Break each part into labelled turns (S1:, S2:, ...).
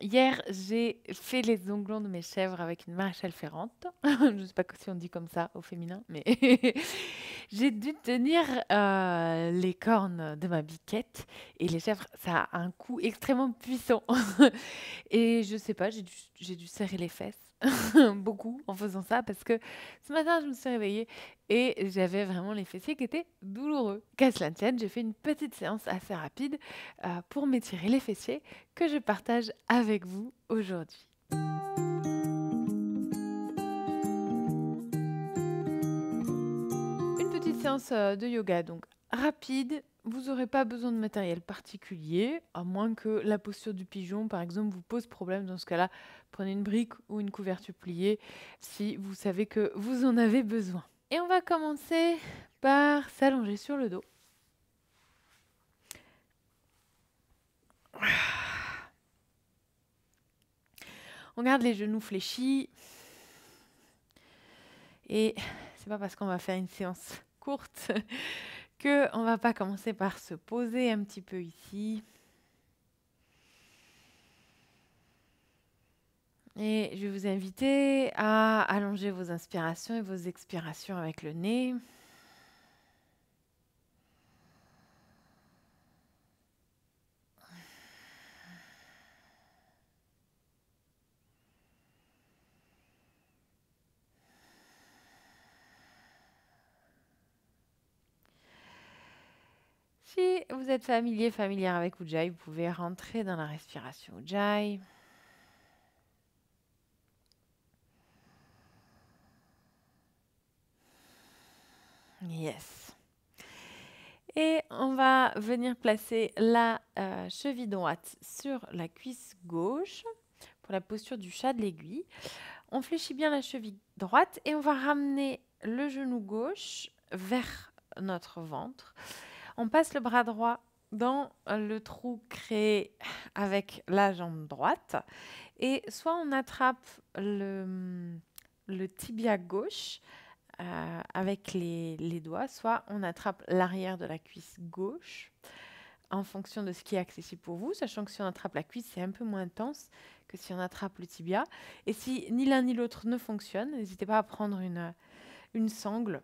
S1: Hier, j'ai fait les onglons de mes chèvres avec une maréchale ferrante. Je ne sais pas si on dit comme ça au féminin, mais j'ai dû tenir les cornes de ma biquette. Et les chèvres, ça a un coup extrêmement puissant. Et je sais pas, j'ai dû serrer les fesses beaucoup en faisant ça parce que ce matin, je me suis réveillée et j'avais vraiment les fessiers qui étaient douloureux. Qu'à cela ne tienne, j'ai fait une petite séance assez rapide pour m'étirer les fessiers que je partage avec vous aujourd'hui. Une petite séance de yoga, donc rapide. Vous n'aurez pas besoin de matériel particulier, à moins que la posture du pigeon, par exemple, vous pose problème. Dans ce cas-là, prenez une brique ou une couverture pliée si vous savez que vous en avez besoin. Et on va commencer par s'allonger sur le dos. On garde les genoux fléchis. Et c'est pas parce qu'on va faire une séance courte qu'on va pas commencer par se poser un petit peu ici. Et je vais vous inviter à allonger vos inspirations et vos expirations avec le nez. Si vous êtes familière avec Ujjayi, vous pouvez rentrer dans la respiration Ujjayi. Yes. Et on va venir placer la cheville droite sur la cuisse gauche pour la posture du chat de l'aiguille. On fléchit bien la cheville droite et on va ramener le genou gauche vers notre ventre. On passe le bras droit dans le trou créé avec la jambe droite et soit on attrape le tibia gauche avec les doigts, soit on attrape l'arrière de la cuisse gauche en fonction de ce qui est accessible pour vous, sachant que si on attrape la cuisse, c'est un peu moins intense que si on attrape le tibia. Et si ni l'un ni l'autre ne fonctionne, n'hésitez pas à prendre une sangle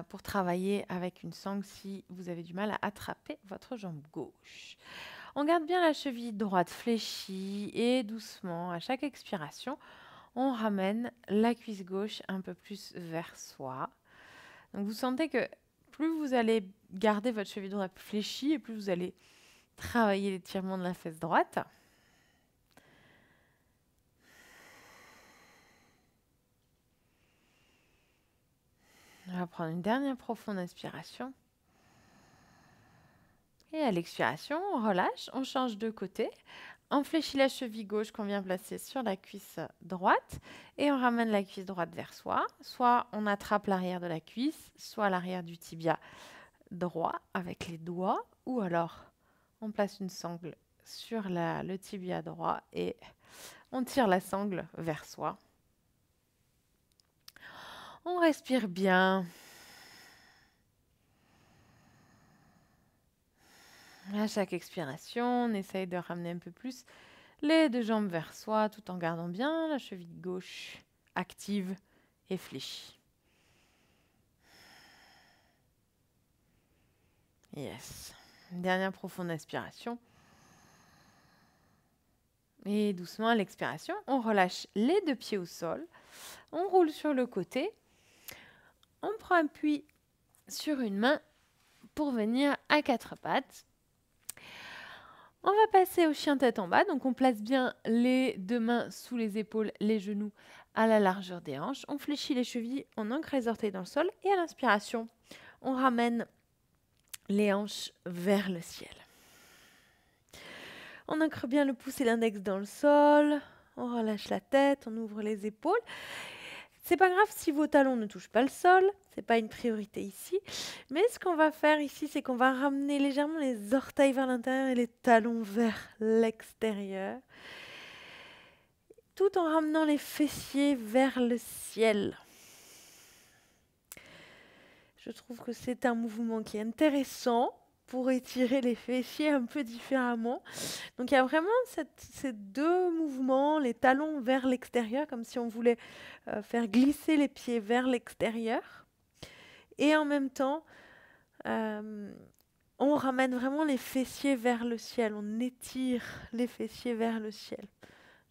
S1: pour travailler avec une sangle si vous avez du mal à attraper votre jambe gauche. On garde bien la cheville droite fléchie et doucement, à chaque expiration, on ramène la cuisse gauche un peu plus vers soi. Donc vous sentez que plus vous allez garder votre cheville droite fléchie et plus vous allez travailler l'étirement de la fesse droite. On va prendre une dernière profonde inspiration. Et à l'expiration, on relâche, on change de côté. On fléchit la cheville gauche qu'on vient placer sur la cuisse droite et on ramène la cuisse droite vers soi. Soit on attrape l'arrière de la cuisse, soit l'arrière du tibia droit avec les doigts, ou alors on place une sangle sur le tibia droit et on tire la sangle vers soi. On respire bien. À chaque expiration, on essaye de ramener un peu plus les deux jambes vers soi tout en gardant bien la cheville gauche active et fléchie. Yes. Une dernière profonde inspiration. Et doucement à l'expiration, on relâche les deux pieds au sol. On roule sur le côté. On prend appui sur une main pour venir à quatre pattes. On va passer au chien tête en bas. Donc on place bien les deux mains sous les épaules, les genoux à la largeur des hanches. On fléchit les chevilles, on ancre les orteils dans le sol. Et à l'inspiration, on ramène les hanches vers le ciel. On ancre bien le pouce et l'index dans le sol. On relâche la tête, on ouvre les épaules. C'est pas grave si vos talons ne touchent pas le sol, c'est pas une priorité ici. Mais ce qu'on va faire ici, c'est qu'on va ramener légèrement les orteils vers l'intérieur et les talons vers l'extérieur, tout en ramenant les fessiers vers le ciel. Je trouve que c'est un mouvement qui est intéressant pour étirer les fessiers un peu différemment. Donc il y a vraiment ces deux mouvements, les talons vers l'extérieur, comme si on voulait faire glisser les pieds vers l'extérieur. Et en même temps, on ramène vraiment les fessiers vers le ciel. On étire les fessiers vers le ciel.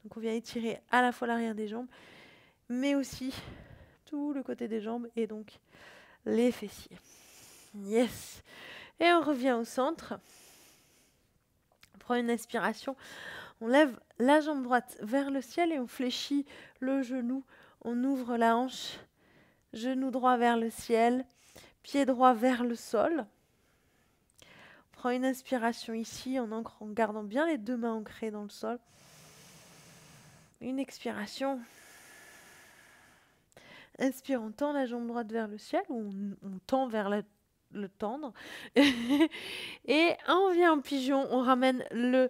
S1: Donc on vient étirer à la fois l'arrière des jambes, mais aussi tout le côté des jambes et donc les fessiers. Yes. Et on revient au centre. On prend une inspiration. On lève la jambe droite vers le ciel et on fléchit le genou. On ouvre la hanche. Genou droit vers le ciel. Pied droit vers le sol. On prend une inspiration ici en gardant bien les deux mains ancrées dans le sol. Une expiration. Inspire, on tend la jambe droite vers le ciel ou on tend vers le tendre. Et on vient en pigeon, on ramène le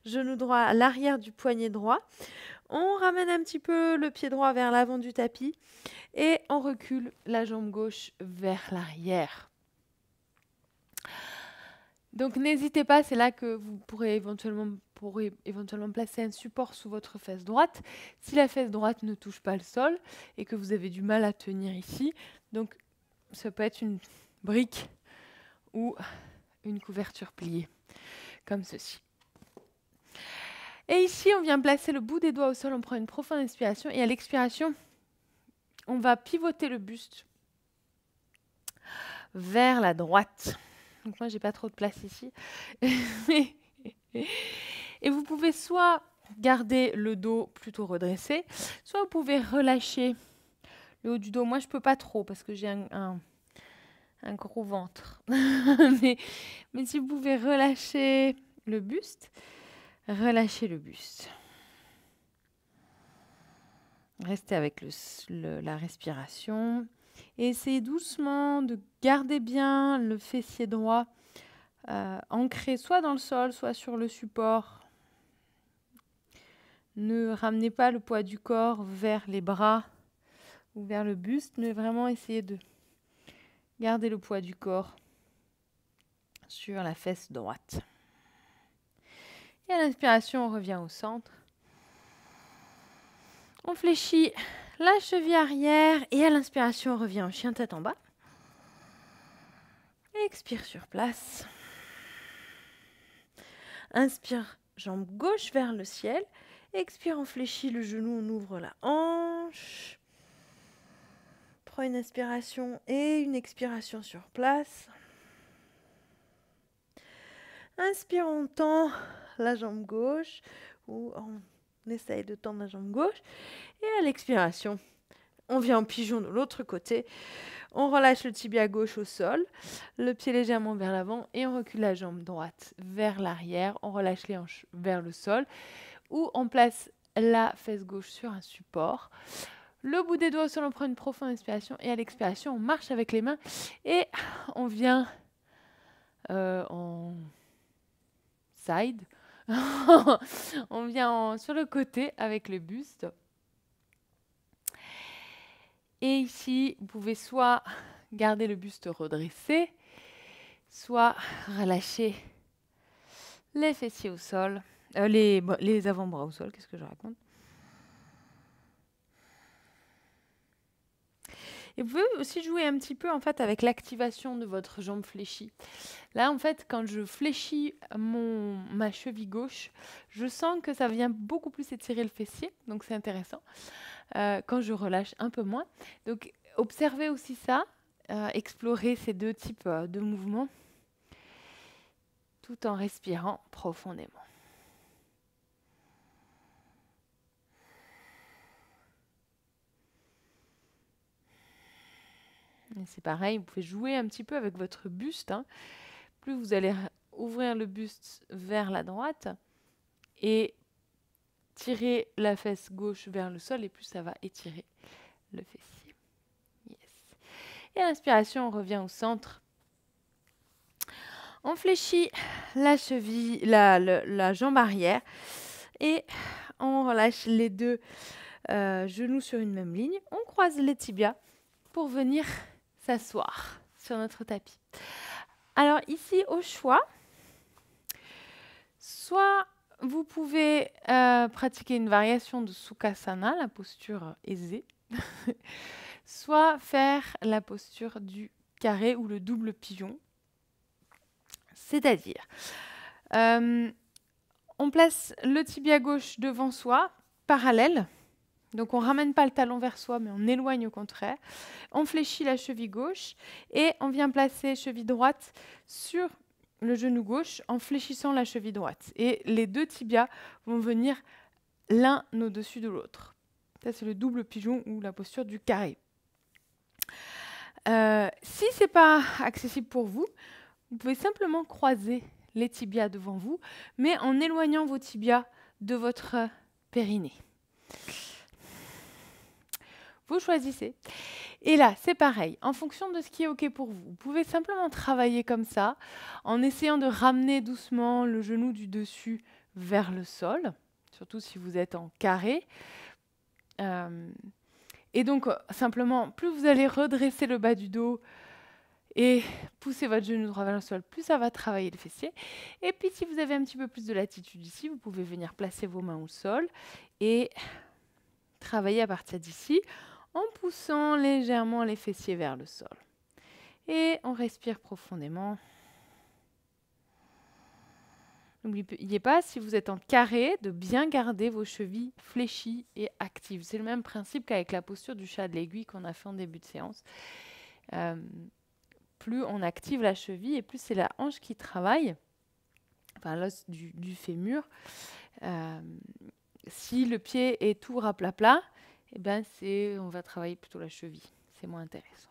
S1: genou droit à l'arrière du poignet droit. On ramène un petit peu le pied droit vers l'avant du tapis et on recule la jambe gauche vers l'arrière. Donc n'hésitez pas, c'est là que vous pourrez éventuellement placer un support sous votre fesse droite. Si la fesse droite ne touche pas le sol et que vous avez du mal à tenir ici, donc ça peut être une brique ou une couverture pliée, comme ceci. Et ici, on vient placer le bout des doigts au sol, on prend une profonde inspiration et à l'expiration, on va pivoter le buste vers la droite. Donc moi, j'ai pas trop de place ici. Et vous pouvez soit garder le dos plutôt redressé, soit vous pouvez relâcher le haut du dos. Moi, je peux pas trop parce que j'ai un gros ventre. mais si vous pouvez relâcher le buste, relâchez le buste. Restez avec la respiration. Et essayez doucement de garder bien le fessier droit ancré soit dans le sol, soit sur le support. Ne ramenez pas le poids du corps vers les bras ou vers le buste, mais vraiment essayez de garder le poids du corps sur la fesse droite. Et à l'inspiration, on revient au centre. On fléchit la cheville arrière et à l'inspiration, on revient en chien tête en bas. Expire sur place. Inspire, jambe gauche vers le ciel. Expire, on fléchit le genou, on ouvre la hanche. Prends une inspiration et une expiration sur place. Inspire, on tend la jambe gauche ou on essaye de tendre la jambe gauche. Et à l'expiration, on vient en pigeon de l'autre côté. On relâche le tibia gauche au sol, le pied légèrement vers l'avant et on recule la jambe droite vers l'arrière. On relâche les hanches vers le sol ou on place la fesse gauche sur un support. Le bout des doigts au sol, on prend une profonde inspiration et à l'expiration, on marche avec les mains et on vient en side. On vient sur le côté avec le buste. Et ici, vous pouvez soit garder le buste redressé, soit relâcher les fessiers au sol, les avant-bras au sol, qu'est-ce que je raconte? Et vous pouvez aussi jouer un petit peu en fait avec l'activation de votre jambe fléchie. Là, en fait, quand je fléchis ma cheville gauche, je sens que ça vient beaucoup plus étirer le fessier, donc c'est intéressant. Quand je relâche un peu moins. Donc, observez aussi ça, explorez ces deux types de mouvements, tout en respirant profondément. Et c'est pareil, vous pouvez jouer un petit peu avec votre buste. Plus vous allez ouvrir le buste vers la droite et tirer la fesse gauche vers le sol, et plus ça va étirer le fessier. Yes. Et à l'inspiration, on revient au centre. On fléchit la cheville, la jambe arrière et on relâche les deux genoux sur une même ligne. On croise les tibias pour venir s'asseoir sur notre tapis. Alors ici, au choix, soit vous pouvez pratiquer une variation de Sukhasana, la posture aisée, soit faire la posture du carré ou le double pigeon. C'est-à-dire, on place le tibia gauche devant soi, parallèle. Donc on ne ramène pas le talon vers soi, mais on éloigne au contraire. On fléchit la cheville gauche et on vient placer cheville droite sur le genou gauche en fléchissant la cheville droite. Et les deux tibias vont venir l'un au-dessus de l'autre. Ça, c'est le double pigeon ou la posture du carré. Si ce n'est pas accessible pour vous, vous pouvez simplement croiser les tibias devant vous, mais en éloignant vos tibias de votre périnée. Vous choisissez. Et là, c'est pareil. En fonction de ce qui est OK pour vous, vous pouvez simplement travailler comme ça, en essayant de ramener doucement le genou du dessus vers le sol, surtout si vous êtes en carré. Et donc, simplement, plus vous allez redresser le bas du dos et pousser votre genou droit vers le sol, plus ça va travailler le fessier. Et puis, si vous avez un petit peu plus de latitude ici, vous pouvez venir placer vos mains au sol et travailler à partir d'ici, en poussant légèrement les fessiers vers le sol. Et on respire profondément. N'oubliez pas, si vous êtes en carré, de bien garder vos chevilles fléchies et actives. C'est le même principe qu'avec la posture du chat de l'aiguille qu'on a fait en début de séance. Plus on active la cheville et plus c'est la hanche qui travaille, enfin l'os du fémur. Si le pied est tout raplat, eh ben on va travailler plutôt la cheville. C'est moins intéressant.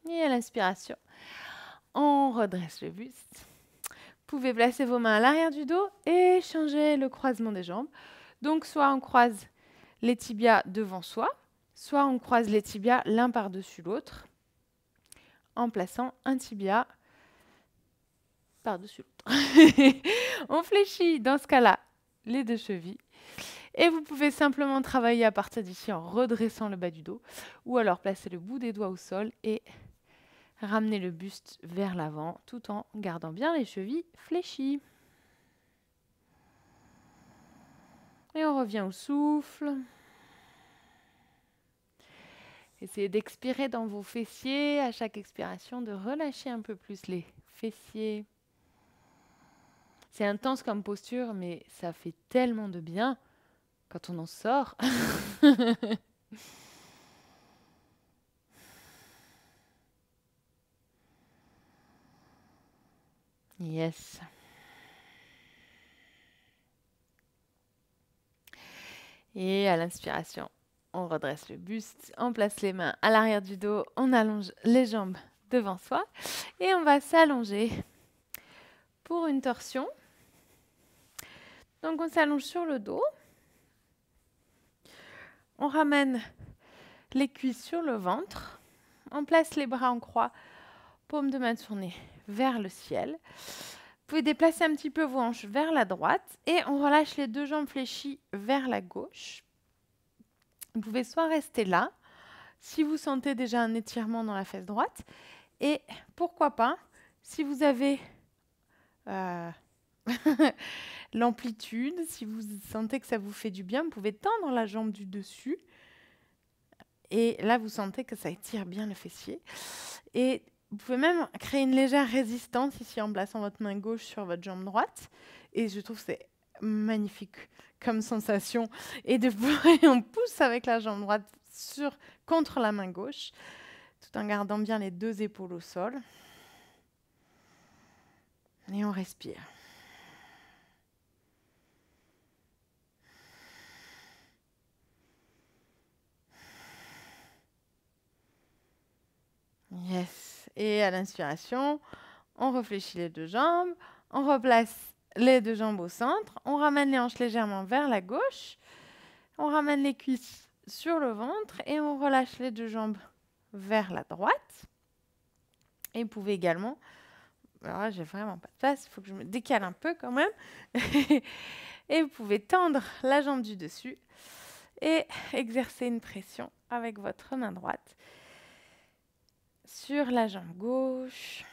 S1: Et à l'inspiration, on redresse le buste. Vous pouvez placer vos mains à l'arrière du dos et changer le croisement des jambes. Donc, soit on croise les tibias devant soi, soit on croise les tibias l'un par-dessus l'autre, en plaçant un tibia par-dessus l'autre. On fléchit dans ce cas-là les deux chevilles. Et vous pouvez simplement travailler à partir d'ici en redressant le bas du dos, ou alors placer le bout des doigts au sol et ramener le buste vers l'avant, tout en gardant bien les chevilles fléchies. Et on revient au souffle. Essayez d'expirer dans vos fessiers, à chaque expiration, de relâcher un peu plus les fessiers. C'est intense comme posture, mais ça fait tellement de bien quand on en sort. Yes. Et à l'inspiration, on redresse le buste, on place les mains à l'arrière du dos, on allonge les jambes devant soi et on va s'allonger pour une torsion. Donc on s'allonge sur le dos, on ramène les cuisses sur le ventre, on place les bras en croix, paume de main tournée vers le ciel. Vous pouvez déplacer un petit peu vos hanches vers la droite et on relâche les deux jambes fléchies vers la gauche. Vous pouvez soit rester là, si vous sentez déjà un étirement dans la fesse droite, et pourquoi pas, si vous avez l'amplitude, si vous sentez que ça vous fait du bien, vous pouvez tendre la jambe du dessus, et là vous sentez que ça étire bien le fessier. Et vous pouvez même créer une légère résistance ici en plaçant votre main gauche sur votre jambe droite. Et je trouve que c'est magnifique comme sensation. Et on pousse avec la jambe droite contre la main gauche, tout en gardant bien les deux épaules au sol. Et on respire. Yes. Et à l'inspiration, on réfléchit les deux jambes, on replace les deux jambes au centre, on ramène les hanches légèrement vers la gauche, on ramène les cuisses sur le ventre et on relâche les deux jambes vers la droite. Et vous pouvez également, alors là j'ai vraiment pas de place, il faut que je me décale un peu quand même, et vous pouvez tendre la jambe du dessus et exercer une pression avec votre main droite. sur la jambe gauche.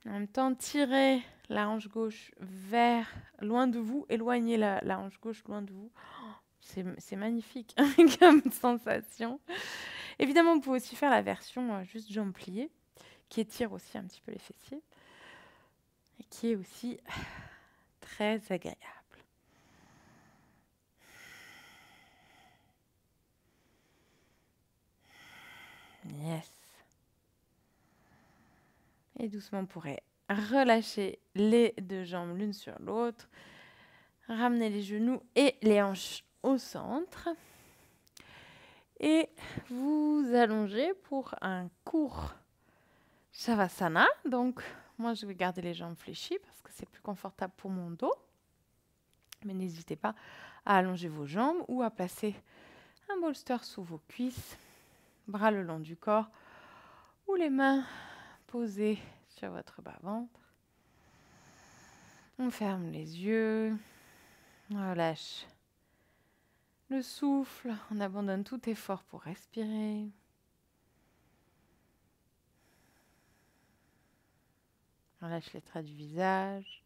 S1: En même temps, tirez la hanche gauche vers loin de vous, éloignez la hanche gauche loin de vous. C'est magnifique comme sensation. Évidemment, vous pouvez aussi faire la version juste jambes pliées, qui étire aussi un petit peu les fessiers et qui est aussi très agréable. Yes. Et doucement, on pourrait relâcher les deux jambes l'une sur l'autre. Ramener les genoux et les hanches au centre. Et vous allongez pour un court Shavasana. Donc, moi, je vais garder les jambes fléchies parce que c'est plus confortable pour mon dos. Mais n'hésitez pas à allonger vos jambes ou à placer un bolster sous vos cuisses, bras le long du corps ou les mains posées sur votre bas-ventre. On ferme les yeux, on relâche le souffle, on abandonne tout effort pour respirer. On relâche les traits du visage,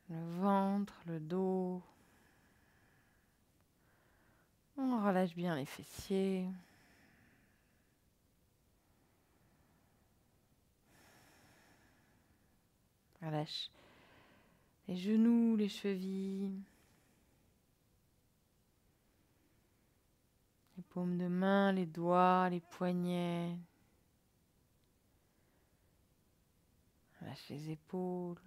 S1: le ventre, le dos. On relâche bien les fessiers. On relâche les genoux, les chevilles, les paumes de main, les doigts, les poignets. On relâche les épaules.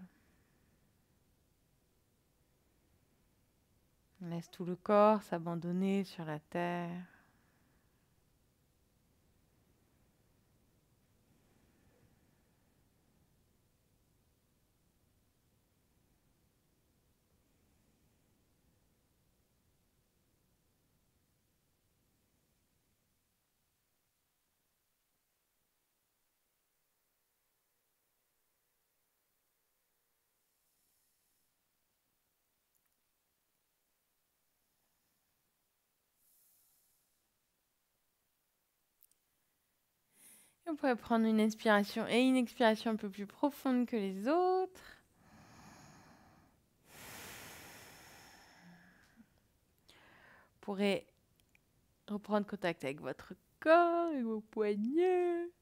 S1: On laisse tout le corps s'abandonner sur la terre. Et on pourrait prendre une inspiration et une expiration un peu plus profonde que les autres. Vous pourrez reprendre contact avec votre corps, avec vos poignets,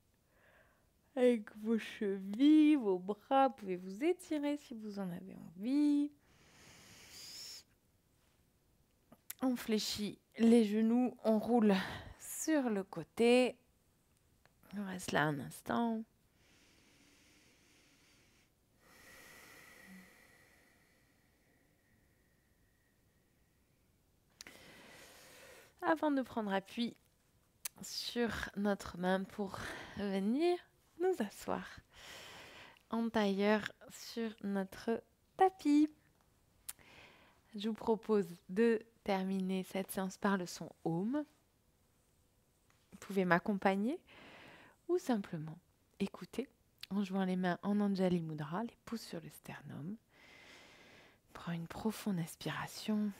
S1: avec vos chevilles, vos bras. Vous pouvez vous étirer si vous en avez envie. On fléchit les genoux, on roule sur le côté. On reste là un instant. Avant de prendre appui sur notre main pour venir nous asseoir en tailleur sur notre tapis. Je vous propose de terminer cette séance par le son Om. Vous pouvez m'accompagner ou simplement écouter en jouant les mains en Anjali Mudra, les pouces sur le sternum. Prends une profonde inspiration.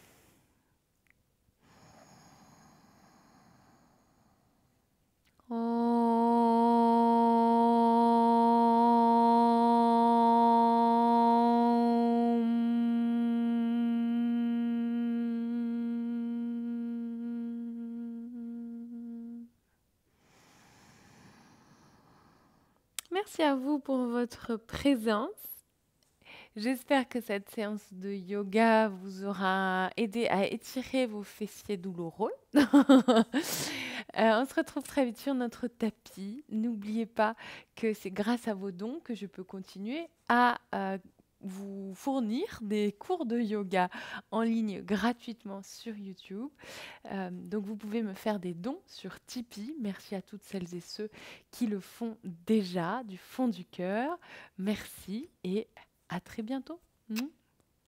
S1: Merci à vous pour votre présence. J'espère que cette séance de yoga vous aura aidé à étirer vos fessiers douloureux. On se retrouve très vite sur notre tapis. N'oubliez pas que c'est grâce à vos dons que je peux continuer à vous fournir des cours de yoga en ligne gratuitement sur YouTube. Donc vous pouvez me faire des dons sur Tipeee. Merci à toutes celles et ceux qui le font déjà du fond du cœur. Merci et à très bientôt.